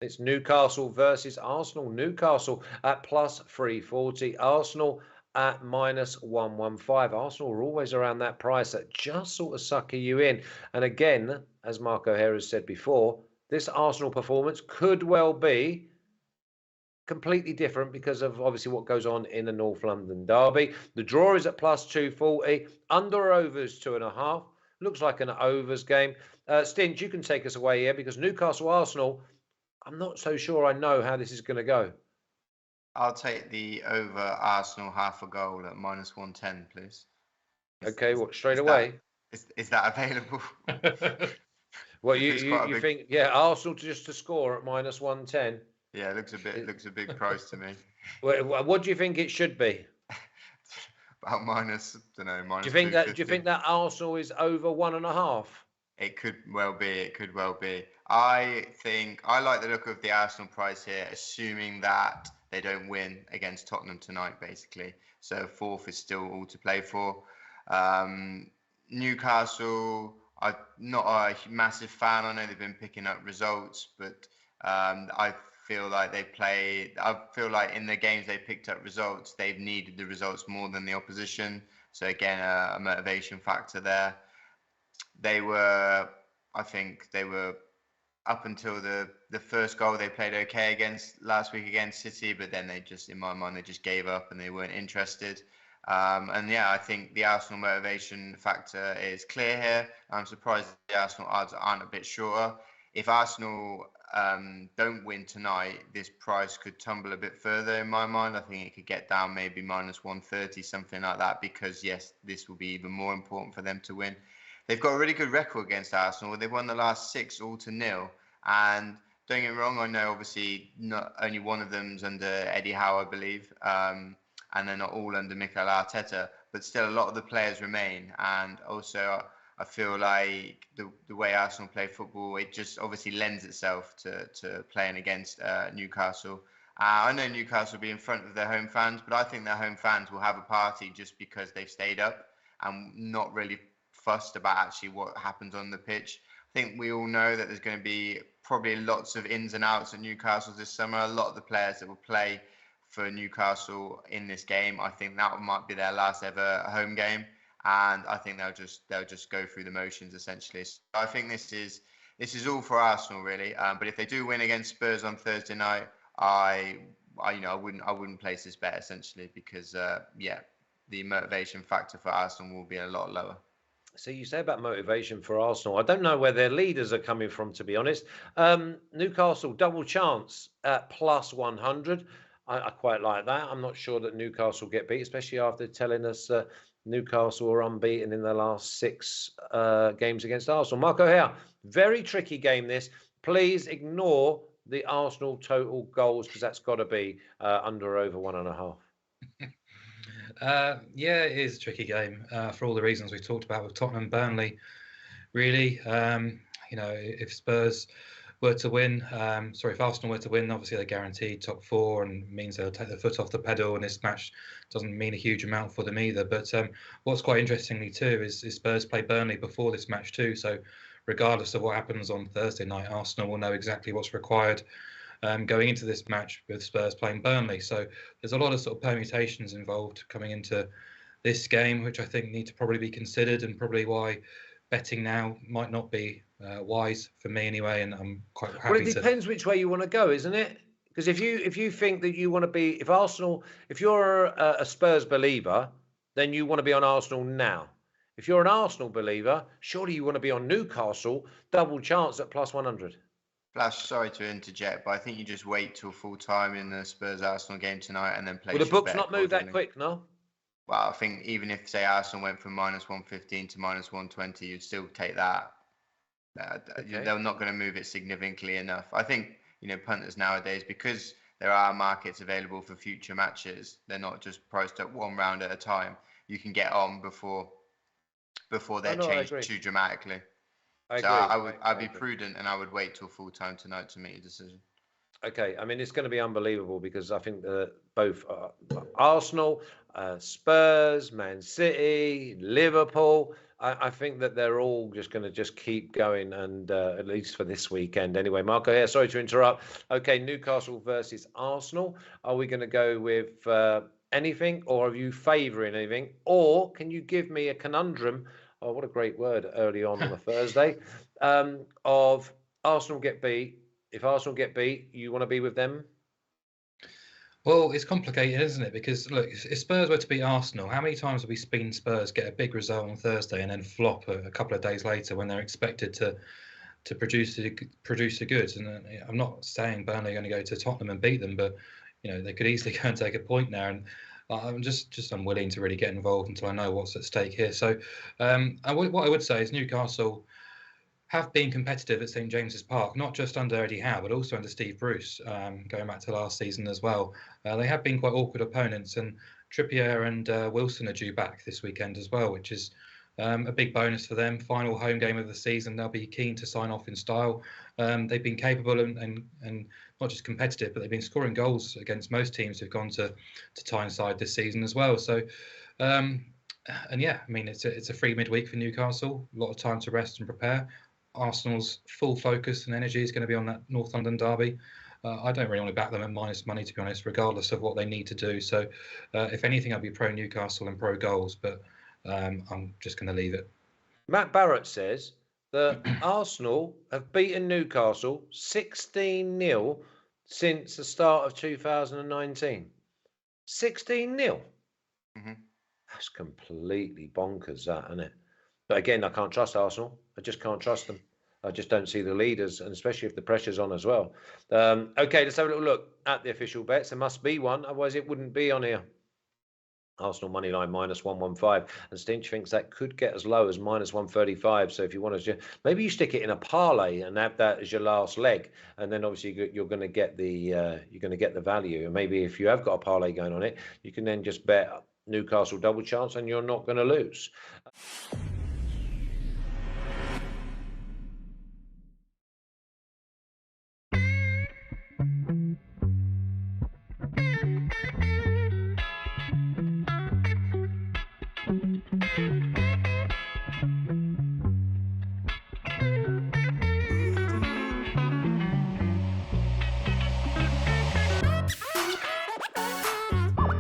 It's Newcastle versus Arsenal. Newcastle at plus 340. Arsenal at minus 115. Arsenal are always around that price that just sort of sucker you in. And again, as Mark O'Hara has said before, this Arsenal performance could well be completely different because of obviously what goes on in the North London derby. The draw is at plus 240. Under overs 2.5. Looks like an overs game. Stint, you can take us away here because Newcastle Arsenal, I'm not so sure I know how this is going to go. I'll take the over Arsenal half a goal at minus 110, please. Okay, what, straight Is that away? is that available? What you, Looks you quite a you big. think? Yeah, Arsenal just to score at minus 110. Yeah, looks a big price to me. What do you think it should be? About minus, don't know, Do you minus think two that? Do you fifty. think that Arsenal is over 1.5? It could well be. It could well be. I think I like the look of the Arsenal price here, assuming that they don't win against Tottenham tonight, basically. So fourth is still all to play for. Um, Newcastle, I'm not a massive fan. I know they've been picking up results, but I feel like they play. I feel like in the games they picked up results, they've needed the results more than the opposition. So again, a motivation factor there. They were, I think they were up until the first goal they played okay against last week against City, but then they just, in my mind, they just gave up and they weren't interested. And yeah, I think the Arsenal motivation factor is clear here. I'm surprised the Arsenal odds aren't a bit shorter. If Arsenal don't win tonight, this price could tumble a bit further in my mind. I think it could get down maybe minus 130, something like that, because yes, this will be even more important for them to win. They've got a really good record against Arsenal. They've won the last six all to nil. And don't get me wrong, I know obviously not only one of them's under Eddie Howe, I believe, and they're not all under Mikel Arteta, but still a lot of the players remain. And also, I feel like the way Arsenal play football, it just obviously lends itself to playing against Newcastle. I know Newcastle will be in front of their home fans, but I think their home fans will have a party just because they've stayed up and not really fussed about actually what happens on the pitch. I think we all know that there's going to be probably lots of ins and outs at Newcastle this summer. A lot of the players that will play for Newcastle in this game, I think that might be their last ever home game, and I think they'll just go through the motions essentially. So I think this is all for Arsenal really. But if they do win against Spurs on Thursday night, I wouldn't place this bet essentially because yeah, the motivation factor for Arsenal will be a lot lower. So you say about motivation for Arsenal. I don't know where their leaders are coming from, to be honest. Newcastle double chance at plus 100. I quite like that. I'm not sure that Newcastle get beat, especially after telling us Newcastle are unbeaten in the last six games against Arsenal. Marco here, very tricky game this. Please ignore the Arsenal total goals because that's got to be under over 1.5. Yeah, it is a tricky game for all the reasons we talked about with Tottenham, Burnley. Really, if Spurs were to win, if Arsenal were to win, obviously they're guaranteed top four and means they'll take their foot off the pedal. And this match doesn't mean a huge amount for them either. But what's quite interestingly too is Spurs play Burnley before this match too. So regardless of what happens on Thursday night, Arsenal will know exactly what's required going into this match with Spurs playing Burnley. So there's a lot of sort of permutations involved coming into this game, which I think need to probably be considered, and probably why betting now might not be wise for me anyway. And I'm quite happy Well, it depends which way you want to go, isn't it? Because if you think that you want to be, if Arsenal, if you're a Spurs believer, then you want to be on Arsenal now. If you're an Arsenal believer, surely you want to be on Newcastle, double chance at plus 100. Flash, sorry to interject, but I think you just wait till full time in the Spurs Arsenal game tonight and then Will place the your books bet not move that accordingly. quick, no? Well, I think even if say Arsenal went from minus 115 to minus 120, you'd still take that. Okay. They're not going to move it significantly enough. I think punters nowadays, because there are markets available for future matches, they're not just priced at one round at a time. You can get on before Oh they're no, I changed agree. too dramatically. I So agree. I'd I be agree. prudent and I would wait till full time tonight to make a decision. Okay, I mean, it's going to be unbelievable because I think that both Arsenal, Spurs, Man City, Liverpool, I think that they're all just going to just keep going, and at least for this weekend. Anyway, Marco here, sorry to interrupt. Okay, Newcastle versus Arsenal. Are we going to go with anything, or are you favouring anything? Or can you give me a conundrum? Oh, what a great word early on a Thursday, of Arsenal get beat. If Arsenal get beat, you want to be with them? Well, it's complicated, isn't it? Because look, if Spurs were to beat Arsenal, how many times have we seen Spurs get a big result on Thursday and then flop a couple of days later when they're expected to produce the goods? And I'm not saying Burnley are going to go to Tottenham and beat them, but they could easily go and take a point there. And I'm just unwilling to really get involved until I know what's at stake here. So, what I would say is Newcastle have been competitive at St James's Park, not just under Eddie Howe, but also under Steve Bruce, going back to last season as well. They have been quite awkward opponents, and Trippier and Wilson are due back this weekend as well, which is a big bonus for them. Final home game of the season, they'll be keen to sign off in style. They've been capable and not just competitive, but they've been scoring goals against most teams who've gone to Tyneside this season as well. So, and yeah, I mean, it's a free midweek for Newcastle, a lot of time to rest and prepare. Arsenal's full focus and energy is going to be on that North London derby. I don't really want to back them at minus money, to be honest, regardless of what they need to do. So, if anything, I'd be pro Newcastle and pro goals, but I'm just going to leave it. Matt Barrett says that Arsenal have beaten Newcastle 16-0 since the start of 2019. 16-0. Mm-hmm. That's completely bonkers, that, isn't it? But again, I can't trust Arsenal. I just can't trust them. I just don't see the leaders, and especially if the pressure's on as well. Okay, let's have a little look at the official bets. There must be one, otherwise it wouldn't be on here. Arsenal money line minus 115, and Stinch thinks that could get as low as minus 135. So if you want to, maybe you stick it in a parlay and have that as your last leg, and then obviously you're going to get the value. And maybe if you have got a parlay going on it, you can then just bet Newcastle double chance, and you're not going to lose.